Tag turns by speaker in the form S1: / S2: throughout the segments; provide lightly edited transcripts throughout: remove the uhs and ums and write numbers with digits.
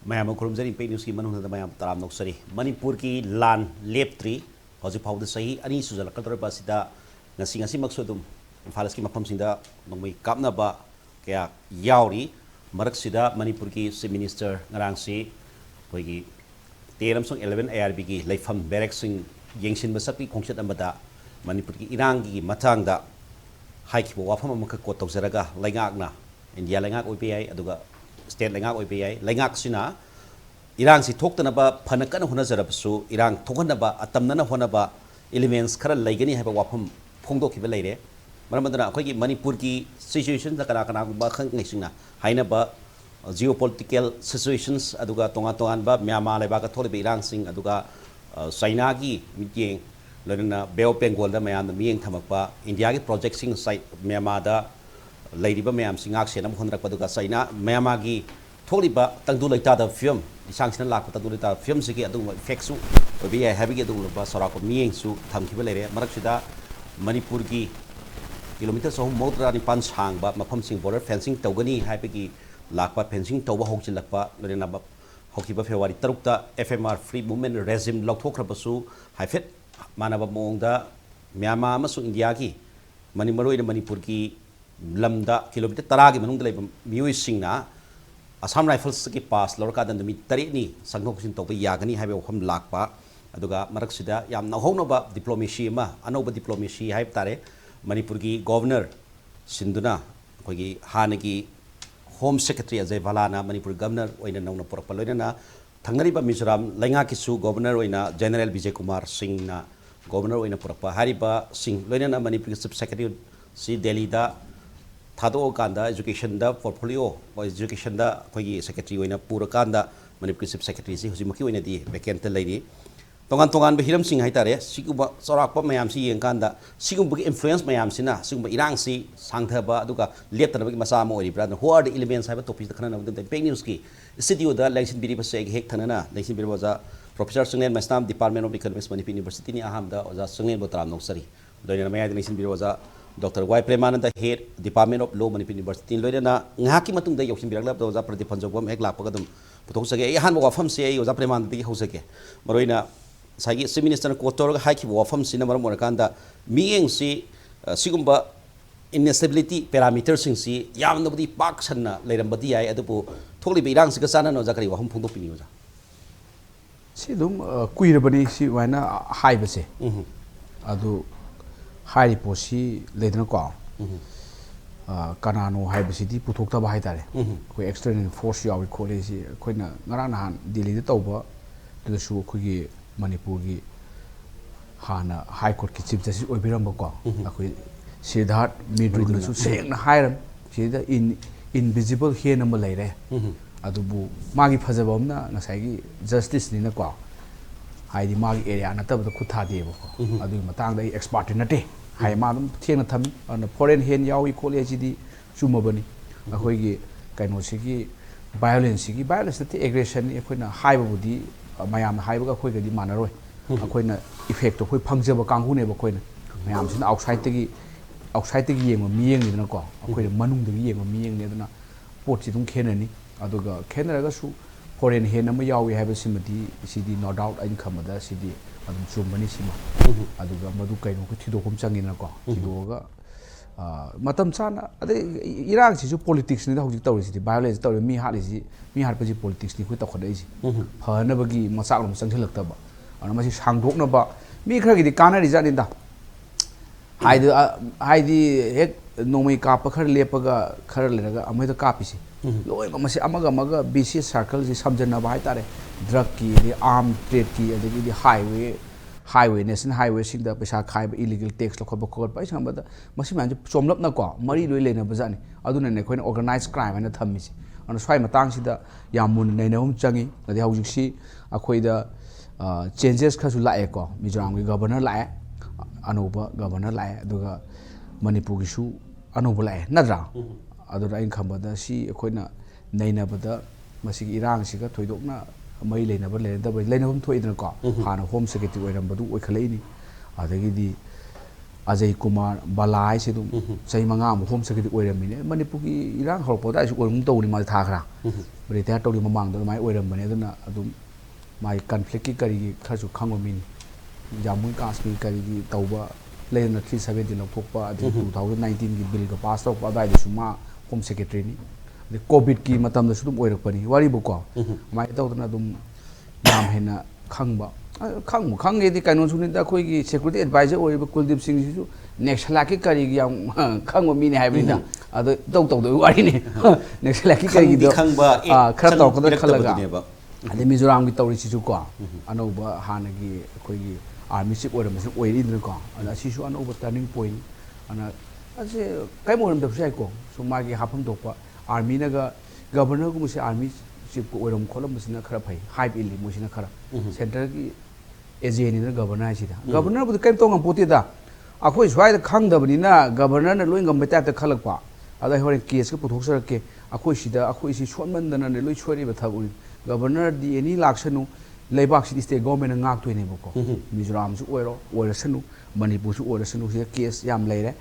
S1: Mayam Kurumzari Penuski Manung Mayam Taram Noksari, Manipur ki Lan Leptri, Hosipow the Sahi, Ani Suzal Kator Basida, Nasingasi Maksudum, Falaski Mapamsinda, Nomi Kapnaba, Kaya Yauri, Maraksida, Manipur ki Si Minister Narangsi, Hoigi, Teramsong 11 ARB, Laifam Bereksing, Yangshin Basaki, Kongshat Ambada, Manipur ki Irangi, Matanga, Hike Wafam Makakoto Zeraga, Langagna, India Langak OPI, Aduga. State Langak OPI, Langak Sina, Iran si Toktanaba, Panakan Honazarasu, Iran Tokanaba, Atamnana Honaba, elements Kara Lagani have a wapum, Pongo Kivalere, Maramadana, Kogi, Manipurki situations, the Karakana Bakan Nishina, Hainaba, geopolitical situations, Aduga Tongatonba, Myanmar, Lebaga, Tolibi, Iran Sing, Aduga, Sainagi, Miting, Lorena, Beo Pengolda, Mayan, the Ming Tamapa, India projecting site, Myanmar. Lady Bam Singak Senam Honda Paduka Saina, Mayamagi, Toliba, Tangdulita the film, the sanction lak Tangulita film Siki Adu Fexu, or be a heavy Adu Basarako, Ming Su, Tamkibale, Marakshida, Manipurgi, kilometers of motor and punch hang, but Mapumsing border fencing, Togani, Happy Lakpa, fencing, Toba Hochilakpa, Lorena Hokiba Fewari, Tarukta, FMR, free movement, resim, Lokokrabasu, Haifet, Manaba Monda, Myanmar, Masu Indiaki, Manimaru, Manipurgi. Lamda kilometer taragi manung dalay miwi singna Assam Rifles ki pass lorka dan dumi tari ni sangnok sin to yagani habi okham lakpa aduga maraksida yam nahongno ba diplomacy ma anoba diplomacy haib tare Manipur ki governor sinduna kogi hanagi home secretary ajay balana Manipur governor oina nongna porakpa loina thangari ba Mizoram lainga kisu governor oina General Vijay Kumar Singh na governor oina porakpa hariba Singh loina Manipur chief secretary si Delhi da Thado Kanda, education da portfolio, or education da Kogi secretary in a Pura Kanda, Manipur secretary, Huzimaki in a D, vacant lady. Tongan Behiram Sing Haitare, Sikuba Sorapa Mayamsi and Kanda, Sikumbu influence Mayamsina, Sumba Iransi, Sangtaba, Duka, Lieutenant Masamo, brother, who are the elements have a topic the Kana of the Penuski, the city of the Latin Biri Pasek, Hektanana, Latin Biri was a Professor Chinglen, Maisnam, Department of Economics, Manipur University, Ahamda, or the Chinglen Botram Noksari. The American Biri was a Dr. Premananda head Department of Law Manipur University Loidana Ngaki Matung de Yokim Birla was a Pradip Phanjoubam Eklapagadum Potosake Han Wafam say was a Premananda Hoseke Marina Sagi Minister Kotor Haki Wafam Cinema Morakanda meaning see Sigumba instability parameters in see Yam nobody Parks and Lerambadi Adupo totally be Rang Sikasana or Zakari Waham Pundopinuza.
S2: See them Quirabani, see when high base. Adu High Posi later call. Kanano High City Putukta Baitare. We external force your college, Quina Naranahan, deleted over to the show Kugi, Manipuri, Hana, High Court Chief Justice Obiramboka. See that mid saying higher, see the invisible here number later. Adubu Magi Pazabomna, Nasagi, Justice Nina. High the Magi area, not of the Kutadi. Adu Matanga expert in a day. High Madam Tianatam on a foreign hen yawi college di Sumabani. A hoigi Kanosiki violence, aggression, a high woody, Mayam Haiba Hoga di Manaro. A quina effect of Pangzaba Kangu never quina. Mayam's outside the game of me in a call. A quite Manung the game of me in Portitum Kennedy. Aduga Canada foreign hen number yawi have a symmetry, CD no doubt income of the CD. Sumanissima. Aduga Maduka Tidokum Changinako, Tidoga Matam Sana, Iraq is politics in the Hotel City, violence, me Harpazi politics, with the Hodaisi. Her never give Masalum Santilactaba. And I must hang broken about me, Craggy, the Kana is in the hide the head no make up a lepaga, Karlaga, and with a copy. Loy Amaga, BC circles is something about drug key, the armed trade key, and the highway, national highways in the Pesha illegal takes local court by some, but Massiman Somlop Nako, Marie Lena Bazani, Aduna Queen organized crime and a Tamis. On the Swime Tangsida, Yamun, Nenum Changi, the housing sea, Aqueda changes Kasula Eco, Mijangi Governor Lai, Anoba, Governor Lai, Duga Manipugishu, Anoba Lai, Nadra. Other income, but she Aquina Naina Bada, Masik Iran, Sika, Toidokna. May lane never let him to it in a car. Hana Home Secretary, Badu, Wakalani, Adagi Ajay Kumar Balai se dum sai manga mu home secretary oiramine Manipur ki irang horpo da su oirum to ni ma thakra retire to ni mamang do mai oiram bane aduna adum mai conflict ki kari khasu khango min Jammu Kashmir kari gi tawba len 370 no thokpa 2019 gi bill ka pass tok pa dai su ma home secretary ni the covid ki matam da su dum oirak pani wari bu ko mai to na dum nam hena khangba khang ge di kanon su ni da khoi gi security advisor oi ba Kuldip Singh ji su next laki kari gi yang khangwa mi ni hai bri da ado to do wari ni next laki kari gi do khara to ko khalaga ade Mizoram gi tawri si su ko anoba hana gi khoi gi army chief oiram su oiri din ko ana si su anoba turning point ana ase kai mo ram da sai ko so ma gi hapam to pa army na ga governor gu se army chief ko oiram kholam sina khara phai hype ili mo sina khara center gi AJ ni na governor si da governor bu kai to ngam poti da akhoi swai da khang da bani na governor na loi ngam ba ta khalak pa ada hore case ko puthok sar ke akhoi si da akhoi si shonman da na loi chori ba thabu governor di any laksanu leibak si state government ngak to ne boko Mizoram su oiro oirasanu Manipur su oirasanu si case yam leire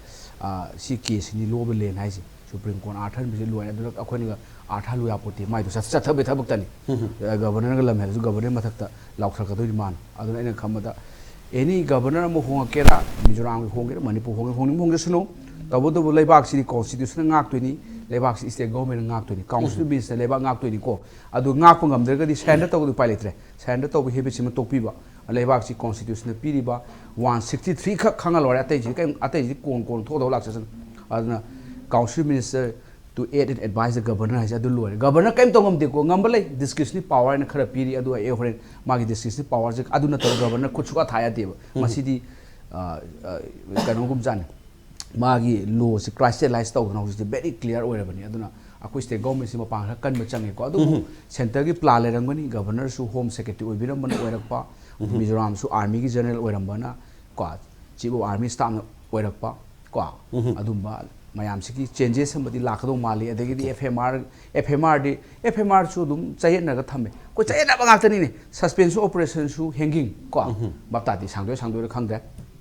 S2: si case ni lobe len hai si Supreme Court arthan bi lu ne dulak akhoi ni artha lu ya poti mai to sat thabe thabuk tani governor ga lam he su governor mathak ta laukthar ka do man aduna ina khamada any governor mo hong kera Mizoram hong kera Manipur hong sunu tabo to leibak si constitution ngak to ni leibak si state government ngak to ni council bi se leibak ngak to ni ko adu ngak pangam der ga di sender to du pilot sender to bi hebe sim to pi ba leibak si constitution pi ri ba 163 khak khangal ore atai ji kai atai ji kon tho do lak san aduna council minister to aid and advise the governor has adu lore governor kaim to ngam de ko ngam balai discretionary power na khara pi ri adu e horen magi discretionary power je adu na to governor khuchuka thaya de masidi kanongum jan magi law se crystallize to na is very clear ore bani aduna akoi state government si mapang kan ma change ko adu center gi plan le rangani governor su home secretary oibiram ban oirakpa Mizoram su army gi general oirambana ko chief of army staff oirakpa ko adumba mayam siki changes samadi lakdo mali adegi di FMR su dum chayen na ga thame ko chayen na bangak tani ne suspense operation su hanging ko bapta di sangdo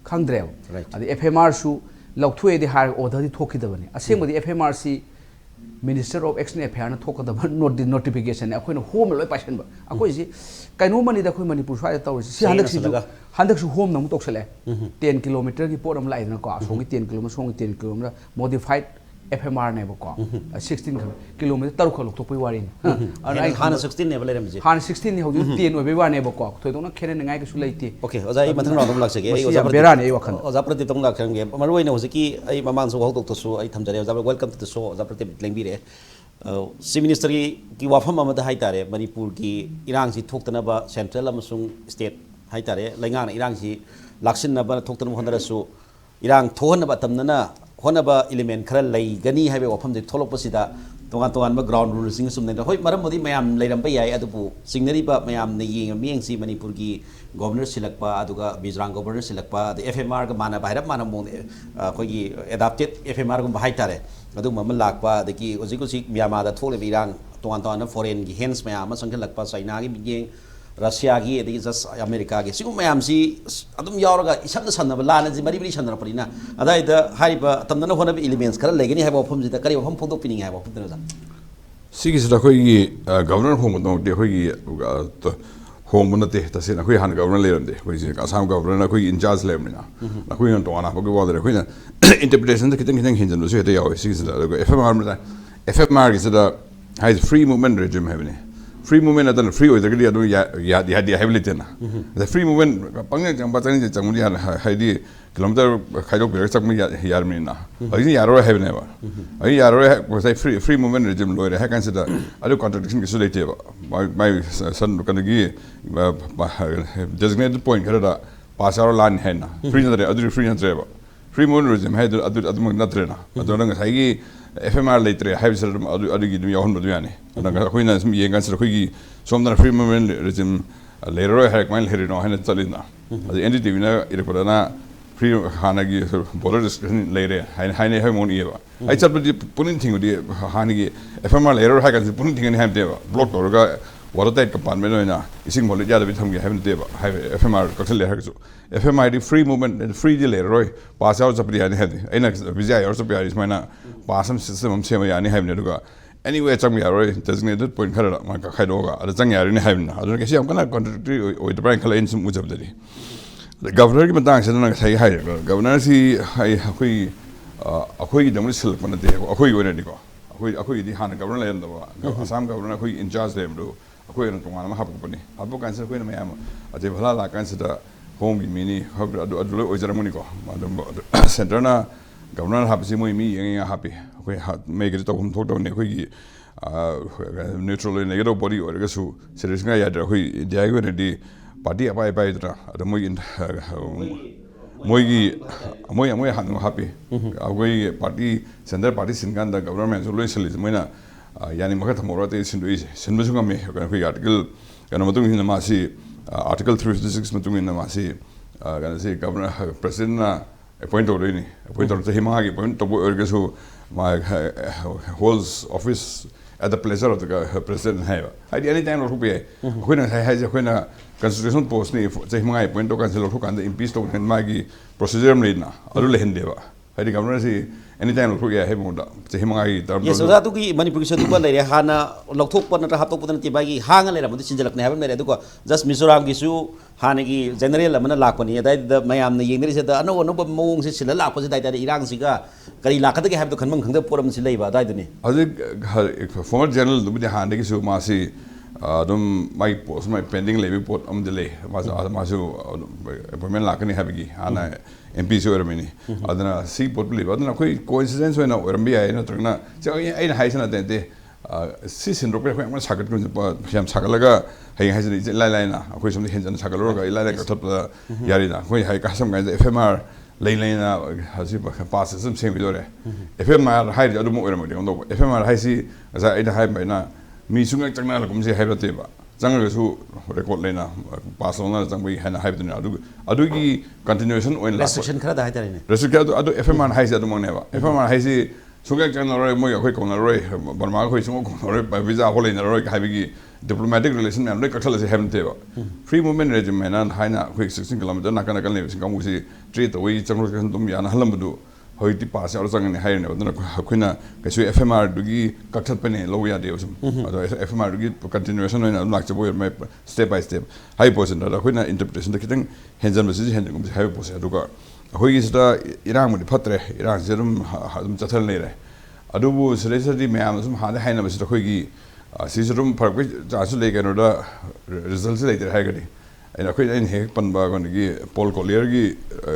S2: khangdre adi FMR su lauthuye di har order di thokidabani asengmadi FMR si Minister of Action Affairs na thokadaba notification akhoi na home loi paisen ba akhoi si kaino mani da khoi Manipur swa da tawri si handak su home na mu toksale 10 km ki poram lai na ko songi 10 km songi 10 km modified FMR ne ba ko 16 km taru khalo thokpai wari
S1: ana hana 16 ne ba leram ji
S2: hana 16 ne hoju 10 obe wa ne ba ko thoi dona khene ngai ka su leite
S1: okay oza ai mathang ram lak sege ai
S2: oza bera ne wakhan
S1: oza Pradip tong lak khang ge maroi ne hojiki ai mamang so hok to so ai thamjare oza welcome to the show oza Pradip lengbi re si minister ki wafam amada hai tare Manipur ki irang si thoktana ba central amasung state hai tare lainga irang si laksin na ba thoktana honara su irang thohna ba tamna honaba element khara lei gani haibe wafam de tholok pasida tongan ba ground rules sing sum ne hoi maram modi mayam leiram ba yai adupu signari ba mayam ne yeng mieng si Manipur ki governor silakpa aduga Mizoram governor silakpa the FMR ga mana bairap mana mo khoi gi adapted FMR gum hai tare adu mam lakpa de ki oji ko si Myanmar da thole birang tongan foreign gi hands mayam ma sangkhalakpa China gi bigeng Russia gi edi just America gi sigum mayam si adum yauraga isam da sanna lana ji mari bari sanna parina adai da haiba tamna hona elements khara legani haiba phum ji da kari phum phum pining haiba phum da
S3: sigi sida khoi gi governor home no de khoi gi home na te ta sin khoi han governor le rande khoi ji Assam governor na khoi in charge le na khoi on to ana khoi wa de khoi na interpretation da kiteng hinjan so de yaw sigi sida FMR gi sida has free movement regime having free movement at free with the heavily the free movement kilometer yarmina yaro have never yaro was a free movement regime lawyer I consider other contradiction my son can give designated point pass our land hen free other free movement regime had other not trainer I don't FMR later have said other give me on Duani and Queen as me against the Quiggy some free movement regime later I had my head on Talina the entity Iripana free Hanagi border discussion later Hine Hamon Eva I said putting thing with the Hanigi FMR later I can putting thing in Ham block or watertight compartment oina ising molit ya bi thamge haven deba FMR kakthal le harju FMR di free movement and free delay roi pass out sapri ani hadi aina visa or sapri is maina passam system am sema yani havne duga anyway chang ya roi designated point khara ma ka khaidoga ada chang ya ri ne havna adun ke siam kana contradictory oi the bank khala in sum ujab dali the governor ki matang se na sai hai governor si hai akoi ki damri sil pana de akoi oi ne ko akoi di han governor le ndaba assam governor akoi in charge dem do akoi ran tongana ma hap ko ni abu kan se koi na mayam ate bhala la kan se da home mini adu oi jaramuni ko madam center na governor hap si moi mi yang happy akoi make it to hum thok do ne koi ki neutral negative body or ga su serious nga ya da koi dia go ne di party apai da ada moi moi han happy akoi party center party singan da government so loisali moina yani maka thamora te sindui sinbu sunga me koi article kana matung hin ma si article 356 matung hin ma si kana si governor president na appoint already appoint to hima gi appoint to go so my holds office at the pleasure of the president have any time ro be when I constitution post ni hima appoint to cancel ro kan the impeach to hen ma gi procedure am leadna adu le hen deba hadi governor si anytime ro ya hemu da hima gi tar
S1: yes so tu ki manipur se tu ba le hana lokthok pa na hatok pa na ti ba gi hanga le ra mudi sinjalak ne haben le du ko just mizoram gi su hana gi general amana lakpani dai da mayam na yengri se da ano no ba mong se sila lakpa se dai da irang si ga kari lakata ge have to khanmang khangda poram si leiba dai du ni
S3: adu former general du bi hana gi su ma si dum my post my pending levy pot am delay ma su appointment lakani have gi hana MP so ermini adana si pot believe adana koi coincidence hoina ermi ai na trna cha ai na haisana tente si sin ro pe khoi ma sagat kun siam sagalaga hai haisani lai lai na koi somni henjan sagalo ga lai lai ka thap yari na koi hai ka sam ga FMR lai lai na hasi pass sem sem bidore FMR hai adu mo ermi de ndo FMR hai si za ai na hai mai na mi sunga changna la kum se hai ba te ba jangal su record lena pass on na jangbai hana hai bidne adu gi continuation oin la
S1: restriction khara da hai tare ne
S3: restriction adu FMR hai si adu mang ne ba FMR hai si sunga changna roi mo khoi kong na roi barma khoi sunga kong roi ba visa holai na roi hai gi diplomatic relation man roi kakhala se haven te ba free movement regime na hai na khoi 16 km na kana kan le sing kamu si treat oi changro kan tum ya na halam du hoi ti pass ar jang ne hai ne ba khoina ka su FMR du gi kakhat pe ne lo ya de usum ado FMR du gi continuation oin lak che boy step by step hai posen da khoina interpretation da kitang henjan message hen gum hai posen adu ga hoi gi sta irang mu phatre irang jerum hadum chathal ne re adu bu seriously me am sum ha hai na ba sta khoi gi si jerum phar bi ja su le ga no da results le de hai ga di ena khoi in he pan ba gon gi Paul Collier gi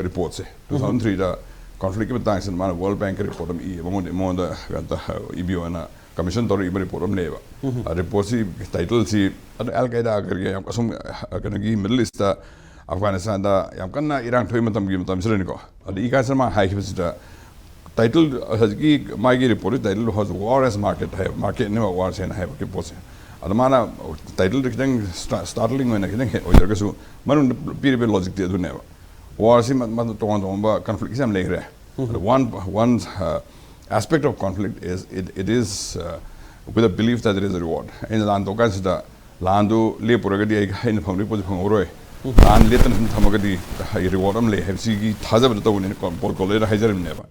S3: report se 2003 da conflict with thanks and man World Bank report am mo da EBO na commission tor iba report am leba report si title si Al Qaeda karge yam kasum kana gi Middle East da Afghanistan da yam kana Iran thoi matam siren ko adi ka sama high da title has gi my gi report title has war as market ne war sen hai ki pose adamana title dikdang startling when again oider ka su manun period logic de du ne war si man to ba conflict sam le re one aspect of conflict is it is with a belief that there is a reward in lando kan sida lando le puragadi ai hain famri po phang oroi lan le tan thamagadi reward am le have si gi thaja ba to ne pol ko le haijarim ne ba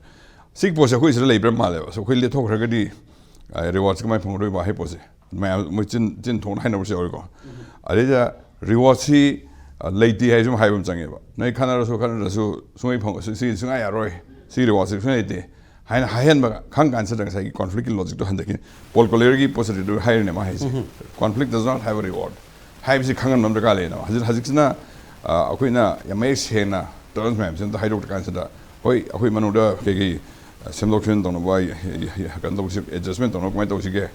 S3: sik po se khoi sira le bra ma le so khoi le thok ragadi rewards ka mai phang oroi ba hai po se mai chin thon hai na se oi ko are ja reward si lady hai jum hai bum change ba nei khana ra su sungai phang si sungai ya roi si reward si sungai de hai na hai ba khang kan sa dang sai conflict logic to handakin Paul Collier gi positive hai ne ma hai si conflict does not have a reward hai si khangan nam ka le na hajik na akoi na ya mai se na terms ma'am sen da hai dok kan sa da hoi akoi manu da ke semloction dong ba kan do si adjustment dong ko mai to si ge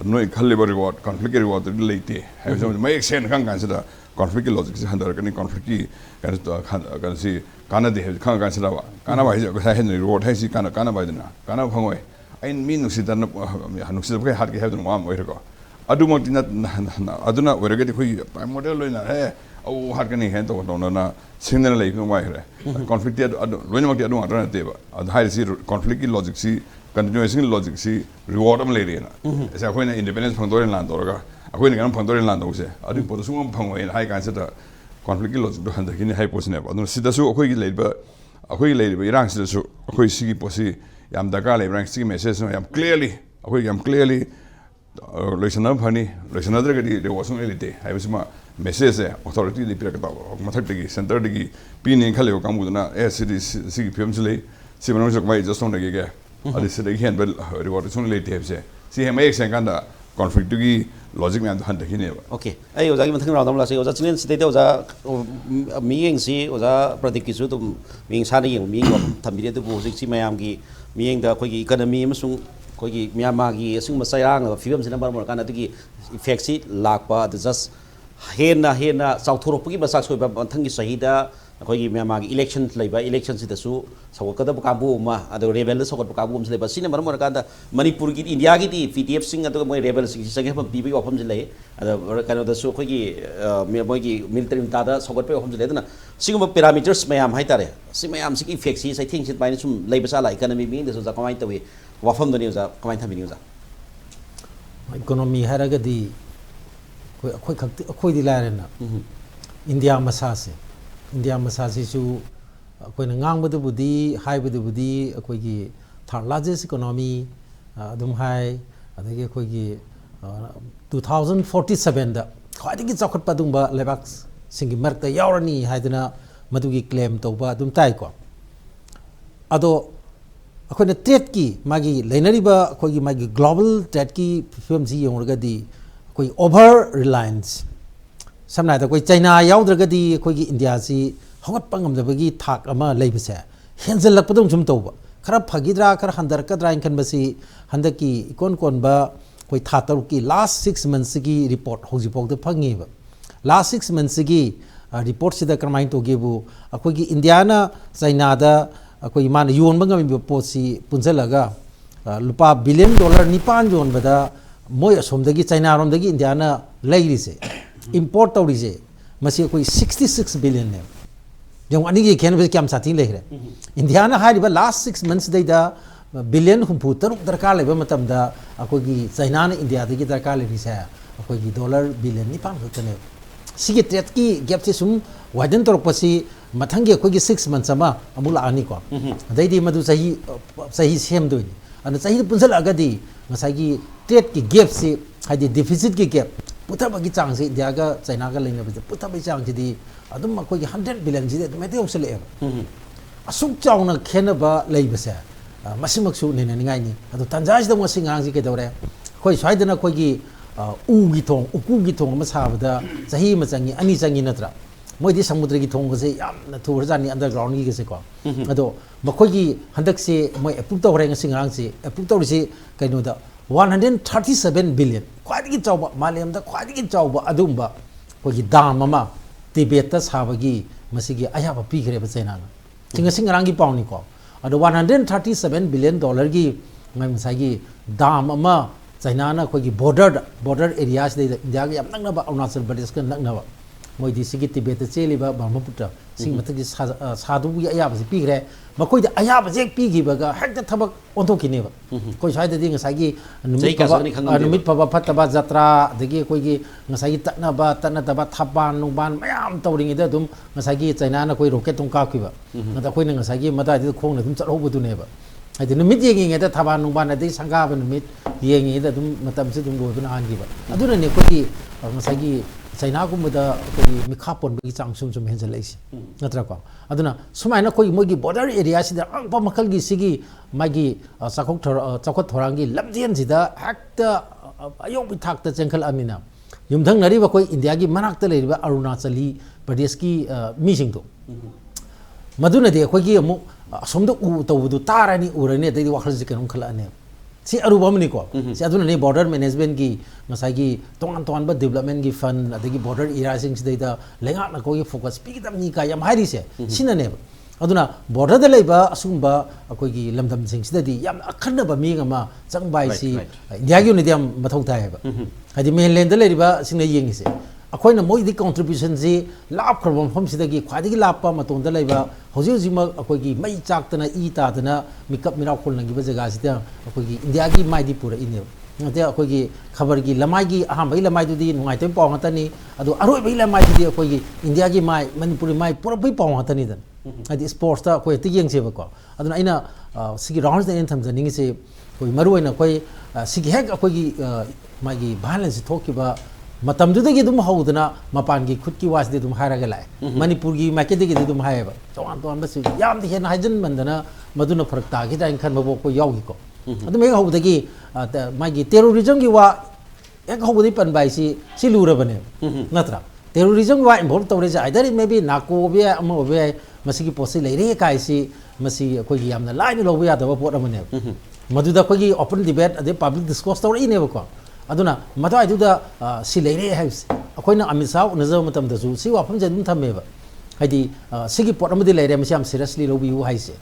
S3: noi khalle ba reward conflict reward de leite hai so mai sen khang kan sa da conflict logic se handar kani conflict ki kan si kana de khang kan sa da kana ba hi ko sa hen reward hai si kana ba de na kana phangoi ain min nu si da nu si ba hat ke ha de ma moi ko adu mo tin aduna werage de khoi model loina he au hat kani hen to na signal lai ko mai re conflict adu loina ma adu adu na te ba adu hai si conflict ki logic si continuation logic si reward am le re na ऐसा कोई ना independence phang dore lan dor ga ꯑꯩꯈꯣꯏꯅ ꯀꯩꯅꯣ ꯐꯪꯗꯣꯔꯦ ꯂꯥꯟꯗꯧꯁꯦ ꯑꯗꯨꯒꯤ ꯄꯣꯠꯇꯣ ꯁꯨꯡꯐꯪ ꯐꯪꯉꯣꯏꯅ ꯍꯥꯏ ꯀꯥꯟꯁꯤꯗ ꯀꯣꯟꯐ꯭ꯂꯤꯛꯀꯤ ꯂꯣꯖꯤꯛꯇꯣ ꯍꯟꯊꯈꯤꯅꯤ ꯍꯥꯏ ꯄꯣꯠꯁꯤꯅꯦꯕ ꯑꯗꯨꯅ ꯁꯤꯗꯁꯨ ꯑꯩꯈꯣꯏꯒꯤ ꯂꯩꯔꯤꯕ ꯏꯔꯥꯡꯁꯤꯗꯁꯨ ꯑꯩꯈꯣꯏ ꯁꯤꯒꯤ ꯄꯣꯠꯁꯤ ꯌꯥꯝ ꯗꯔꯀꯥꯔ ꯂꯩꯕ꯭ꯔꯥ ꯁꯤꯒꯤ ꯃꯦꯁꯦꯖꯅ ꯌꯥꯝ ꯀ꯭ꯂꯤꯌꯔꯂꯤ ꯑꯩꯈꯣꯏ ꯌꯥꯝ ꯀ꯭ꯂꯤꯌꯔꯂꯤ ꯂꯣꯏꯁꯟꯅꯕ ꯐꯅꯤ ꯂꯣꯏꯁꯟꯅꯗ꯭ꯔꯒꯗꯤ ꯔꯤꯋꯥꯔꯗ ꯁꯨꯡꯂꯩ ꯂꯩꯇꯦ ꯍꯥꯏꯕꯁꯤꯃ ꯃꯦꯁꯦꯖꯁꯦ ꯑꯣꯊꯣꯔꯤꯇꯤꯗꯒꯤ ꯄꯤꯔꯛꯀꯗꯕ ꯃꯊꯛꯇꯒꯤ ꯁꯦꯟꯇꯔꯗꯒꯤ ꯄꯤꯅꯦꯅ ꯈꯜꯂꯤꯕ ꯀꯥꯡꯕꯨꯗꯨꯅ ꯁꯤꯒꯤ ꯐꯤꯕꯝꯁꯨ ꯂꯩ ꯁꯤ ꯃꯅꯨꯡꯗ ꯀꯃꯥꯏꯅ ꯑꯦꯗꯖꯁ ꯇꯧꯅꯒꯦ ꯑꯗꯨ ꯁꯤꯗꯒꯤ ꯍꯦꯟꯕ ꯔꯤꯋꯥꯔꯗ ꯁꯨꯡꯂꯩ ꯂꯩꯇꯦ ꯍꯥꯏꯕꯁꯦ ꯁꯤ ꯍꯦꯛ ꯃꯌꯦꯛ ꯁꯦꯡꯀꯥꯟꯗ ꯀꯣꯟꯐ꯭ꯂꯤꯛꯇꯨꯒꯤ ꯂꯣꯖꯤꯛ ꯃꯌꯥꯝꯗꯣ ꯍꯟꯊꯈꯤꯅꯦꯕ
S1: ओके आई ओजा की मथंग राउंड लासे ओजा चिंगलेन सिदे ओजा मियेंग सी ओजा प्रदीप की तुम मियेंग साने येंग मियेंग वफम थम्बिरे दु होजिक सी मयाम की मियेंग दा कोई इकोनॉमी अमसुंग कोई म्यांमार की असुंग मसायांग फिल्म सिना बार मोरकान अदुगी इफेक्ट सी लाकपा द जस्ट हेना चाउथोरपगी बसाक सोइबा मथंग की सहीदा कोई म्यांमार की इलेक्शन लेबा इलेक्शन सिदसु सवकदब काबू मा अदो रेबेल सवकद काबू हम लेबा सिना बार मोरकान दा मणिपुर की इंडिया की दी पीटीएफ सिंग अदो मोय रेबेल सिंग सगे हम पीबी वफम से ले अदो कनो दसु कोई मोय की मिलिटरी तादा सवकद पे वफम से ले दना सिगम पैरामीटर्स मयाम हाय तारे सि मयाम सि इफेक्ट सि थिंग सिट बाइन सुम लेबा साला इकोनॉमी मिंग दसु जा कमाय तवे वफम दनि जा कमाय थमिनि जा
S4: इकोनॉमी हारगदी कोई दी लारेना इंडिया मसा से इंडिया मसा से कोई ngang हाई की थर्ड लार्जेस्ट इकोनॉमी अदुम हाई अदगी कोई 2047 दा ख्वाइदगी चौखटपा दुंबा लेबाक सिंगी मरकता यावरनी हाइदना मदुगी क्लेम तौबा अदुम ताइको अदो अखोइना ट्रेड की मागी लेनरिबा अखोइगी मागी ग्लोबल ट्रेड की फिल्म जी योंगरगदी कोई ओवर रिलायंस समनायदा कोई चाइना यावद्रगदी कोई इंडिया सी हंगत पंगमदबगी थाक अमा लेबसे हेंजलकपदुम जुम तौबा खरा फगिद्रा खरा हंदरकद्रा इनकनबसी हंदकी इकोन कोनबा कोई था तरुक की लास्ट 6 मंथ्स की रिपोर्ट होजिपोक फंगेब लास्ट 6 मंथ्स की रिपोर्ट सिदा करमाइन तोगेबु अखोगी इंडियाना चाइनादा अखोगी मान योनबंगम पोसी पुंजलगा लुपा बिलियन डॉलर निपान योनबदा मोय असोमदगी चाइना रोमदगी इंडियाना लेरिसे इंपोर्ट तौरिसे मसी कोई 66 बिलियन ने जो अनी की खेन क्या साथी ले रहे इंडिया ना लास्ट 6 मंथ्स देदा बिलियन हुंफु तरुक दरकार लेबा मतमदा अखोगी चाइना ने इंडिया दगी दरकार लेरिसे अखोगी डॉलर बिलियन निपान खतने सिगे ट्रेड की गैप से सुम वाइडन तोरपसी मथंगे अखोगी 6 मंथ्स अमा अमुला आनी को दैदी मदु सही सेम दोनी अन सही पुंजल अगदी मसागी ट्रेड की गैप से हाइदि डिफिसिट की गैप पुथबगी चांग से इंडिया का चाइना का लेनबे पुथबगी चांग सिदी अदुम अखोगी 100 बिलियन सिदे मेते ओसले असुक चाउना खेनबा लेबसे मसिमक्सु नेननिगाइनी अदु तंजाजिदा मसिंग आंगसी के दौरे खोई स्वाइदना खोगी उगी थोंग मसाबदा सही मचंगी अनि चंगी नत्रा मोइदी समुद्र की थोंग से यामना थुरजानी अंडरग्राउंड की से को अदो मखोगी हंदक से मोय अप्रूव तौरे ngasi ngang से अप्रूव तौरिसे कइनोदा 137 बिलियन ख्वाइदगी चाउबा मालेमदा ख्वाइदगी चाउबा अदुंबा खोगी दाम अमा तिबेट साबगी मसिगी अयाबा पीखरे बचैना चिंगसिंग रांगी पाउनी को अदो 137 बिलियन डॉलर की मसागी दाम अमा चाइना ना खोगी बॉर्डर एरियास दे इंडिया के यम नंगना अरुणाचल प्रदेश का नंगना मोइदी सिगी तिबेट चेलिबा ब्रह्मपुत्र सिंग मतगी सादुगी अयाबा से पीखरे मखोई दे अयाबा जे पीगिबगा हेक्ता थबक ओंथोकिनेबा कोई साइददी ngसागी नुमित पबा फतबा जत्रा दगी कोईगी ngसागी तनदबा थबान नुबान मयाम तौरिंगेदा दुम ngसागी चाइना ना कोई रॉकेट तुम काखिबा नदा कोई ngसागी मदादि खोंगना दुम चलौबदुनेबा हाइदि नुमित येंगेदा थबान नुबान दि संगाबा नुमित येंगेदा दुम मतम से दुम गोबना आनगिबा अदुनने कोईगी ngसागी चाइना गुमदा कोई मिखापोन बगी चांग सुम हेंजलैसी नत्रा को अदुना सुमाइना कोई मोगी बॉर्डर एरिया सिदा अंग मखल की सिगी मागी चौखट थोरांगी लमजेन सिदा हेक्ता अयोग बिथाक्ता चेंखल अमिना युमधंग नरीबा कोई इंडिया की मनाक्ता लेरिबा अरुणाचली प्रदेश की मीसिंग तो मदुना दे कोई अमु असोमदो उ तौबदु तारानी उरने देदी वाखल जिकन खलाने सी अरुबमनी को सी अदुना ने बॉर्डर मैनेजमेंट की ngसागी तोंगन डेवलपमेंट की फंड अदगी बॉर्डर एरिया सिंग सिदा लेंगा ना कोई फोकस पीगदमनी का यम हाइरी से सिनने अदुना बॉर्डर द लेबा असुंबा अकोगी लमदम सिंग सिददी यम अखनबा मींग अमा चंगबाई सी इंडिया की उनिदम मथौ थायबा हादि मेनलैंड द लेरिबा सिंग येंगिसे अखोइना मोइदी कंट्रीब्यूशन जी लाभ खरबम फम सिदगी ख्वादिगी लापा मतों द लेबा होजि होजिमा अकोगी मई चाक्तना ई तादना मिकअप मिराव खोलनगी जगह सिदा अकोगी इंडिया की माइदी पूरा इने nate akogi khabar gi lamai gi aham bai lamai dudi nungai tem paw ngatani adu aroi bai lamai dudi akogi India gi mai Manipuri mai pura bai paw ngatani dan adi sports ta koi ti yeng se ba ko aduna aina sigi rounds den tham janing se koi maru aina koi sigi hek akogi mai gi balance thoki ba matam du gi dum haudna mapan gi khut ki was de dum hara ga lai Manipur gi ma ke de gi dum hai ba ton ton ba si yam de hen hajen mandana maduna farak ta gi dain khan ba bo ko yaw gi ko adum ek hau de gi mai gi terrorism gi wa ek hau de pan bai si lu ra bane natra terrorism wa involve tawre ja either it may be nako be am be masi gi posi lai re kai si masi ko gi yam na lai ni lo ya da ba pot amane maduda ko gi open debate ade public discourse tawre ne ba ko aduna matai duda si leire haus akoina amisa unaza matam da su si wafam jadum thamme ba haidi sigi pot amadi leire masi am seriously lo bi haise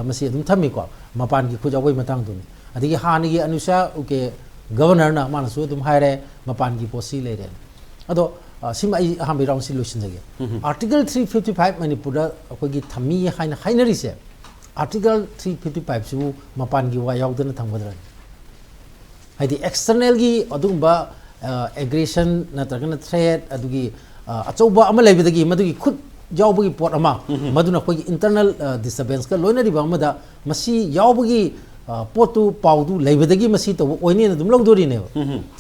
S4: masi dum thamme ko mapan gi khujawai matang dum adigi hani gi anusha uke governor na manasu dum haire mapan gi posi leire ado sima ai ham bi round solution jage article 355 manipur akogi thammi haina hainari se article 355 su mapan gi wa yaudana thangwadra haidi external gi adumba aggression natragana threat adugi achauba ama leibidagi madugi khut yawbagi pot ama maduna khoi internal disturbance ka loina riba amada masi yawbagi potu paudu leibidagi masi to oini na dum logdori ne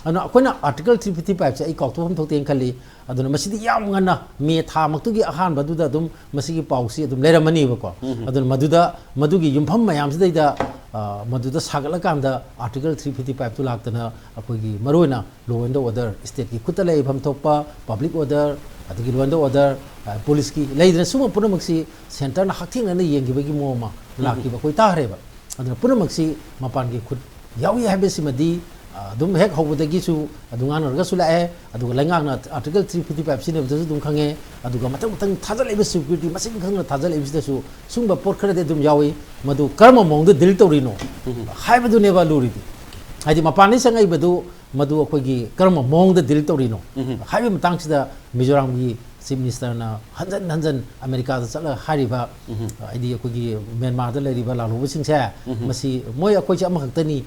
S4: ana akoina article 355 ai kawtu hom thokte khali aduna masi di yam ngana me tha maktugi ahan baduda dum masi gi pausi adum leramani ba ko aduna madugi yumpham mayam sidaida maduda sagala kanda article 355 tu laktana akogi maroina law and order state ki khutala ibham thokpa public order adigi law and order police ki leidna suma punamaksi center na hakthing na yengi mo ma lakki ba koi ta reba aduna punamaksi mapan ki khut yawi habe simadi dum hek hobudagi su adunga narga sulae aduga lengang na article 355 sine bdu dum khange aduga matang thajal ibe security masing khang na thajal ibe su sungba por khare de dum yawi madu karma mong de dil torino haibadu ne ba luri di haidi mapani sangai badu madu akogi karma mong de dil torino haibe matang sida mizoram gi chief minister na hanjan america da chala hariba aidi akogi myanmar da leriba lalu sing se masi moi akoi cha amaktani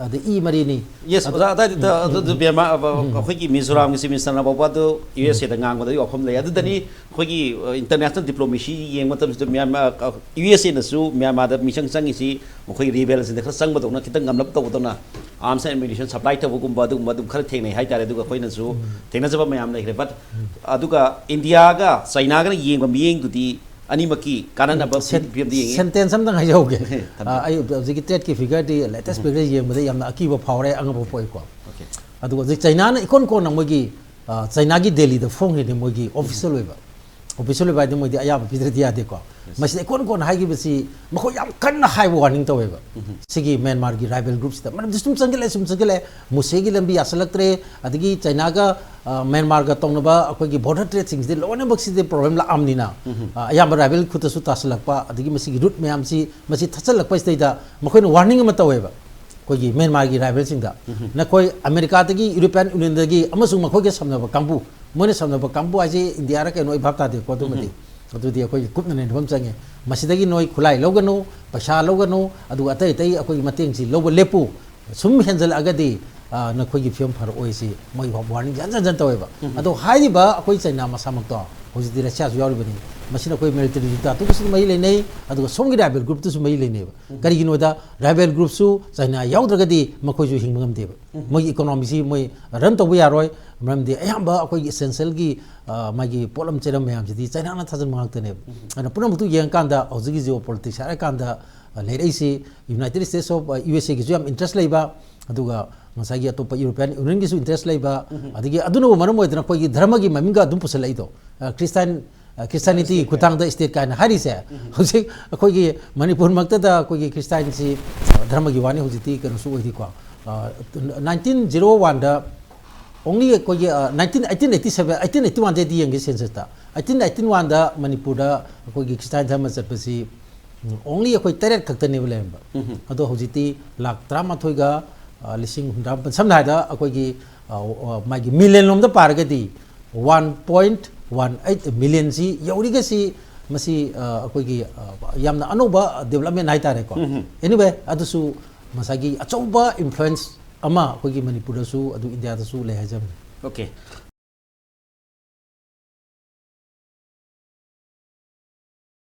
S4: the e marini
S1: yes the Myanmar akhoi Mizoram gi minister na bawa to USA da ngang da ofam le adani akhoi international diplomacy yeng matam Myanmar USA na su Myanmar da mission changi si akhoi rebels da khar sang badona kitang ngamlap to badona arms and ammunition supply to gum badum badum khar theng nei hai tare du akhoi na su thengna jaba mayam le but aduga India ga China ga yeng ba miyeng du di ani maki kanan ba
S4: sentence am dang hajoge ai jigi trade ki figure di latest figure yeng made yamna akiba phawre angabo poi ko okay aduga China na ikon ko nang mogi China gi Delhi da phone he mogi official weba ba de mogi ayab pidre dia de ko mas ikon ko na hagi bisi mako yam kan na high warning to weba sigi Myanmar gi rival groups da man distum sangele musegi lambi asalaktre adigi China ga Myanmar ga tongnaba akogi border trade things de lone baksi de problem la amnina ayam rival khuta su tasalakpa adigi masigi route mayam si masi thachalakpa stai da makoi warning ma taweba kogi Myanmar gi rival sing da na koi America tagi European Union dagi amasung makoi ge samnaba kambu mone samnaba kambu aje India ra ke noi bhapta de ko tumati adudi akoi kupna ne dhom change masidagi noi khulai logano pasha logano adu atai tai akoi mateng si logo lepu sum henjal agadi na khoi gi film phar oi si moi warning jan taweba ado haidi ba akoi China masamak to hojidi Russia su yauri bani masina koi military juta tu kusi mai le nei adu songi rebel group tu su mai le nei kari gi noda rebel group su China yaudra makoi ju hingmangam de moi economy si moi ran to bu yaroi mram de ayamba akoi essential gi magi polam cheram mayam ji China na thajan mangak tane ana punam tu yang kanda hojigi geopolitics ara kanda leirei si United States of USA gi ju am interest leiba aduga masagi atopa European Union gi su interest leiba adigi aduna maram moidna koi gi dharma gi maminga dum pusalai to Christianity kutang da state kan hari se hosi akoi gi Manipur makta da akoi gi Christianity dharma gi wani hojiti kan su oi di ko 1901 da only akoi gi 1887 1881 de di yang gi census ta 1881 da Manipur da akoi gi Christian dharma satpasi only akoi teret khakta ne blemba ado hojiti lak trama thoiga lising hundra samna da akoi gi magi million lom da parga di 1.18 million si yauriga si masi akoi gi yamna anoba development hai tare ko anyway adusu masagi achauba influence ꯑꯃ ꯑꯩꯈꯣꯏꯒꯤ ꯃꯅꯤꯄꯨꯔꯗꯁꯨ ꯑꯗꯨ ꯏꯟꯗꯤꯌꯥꯗꯁꯨ ꯂꯩ ꯍꯥꯏꯖꯕꯅꯤ
S1: Okay.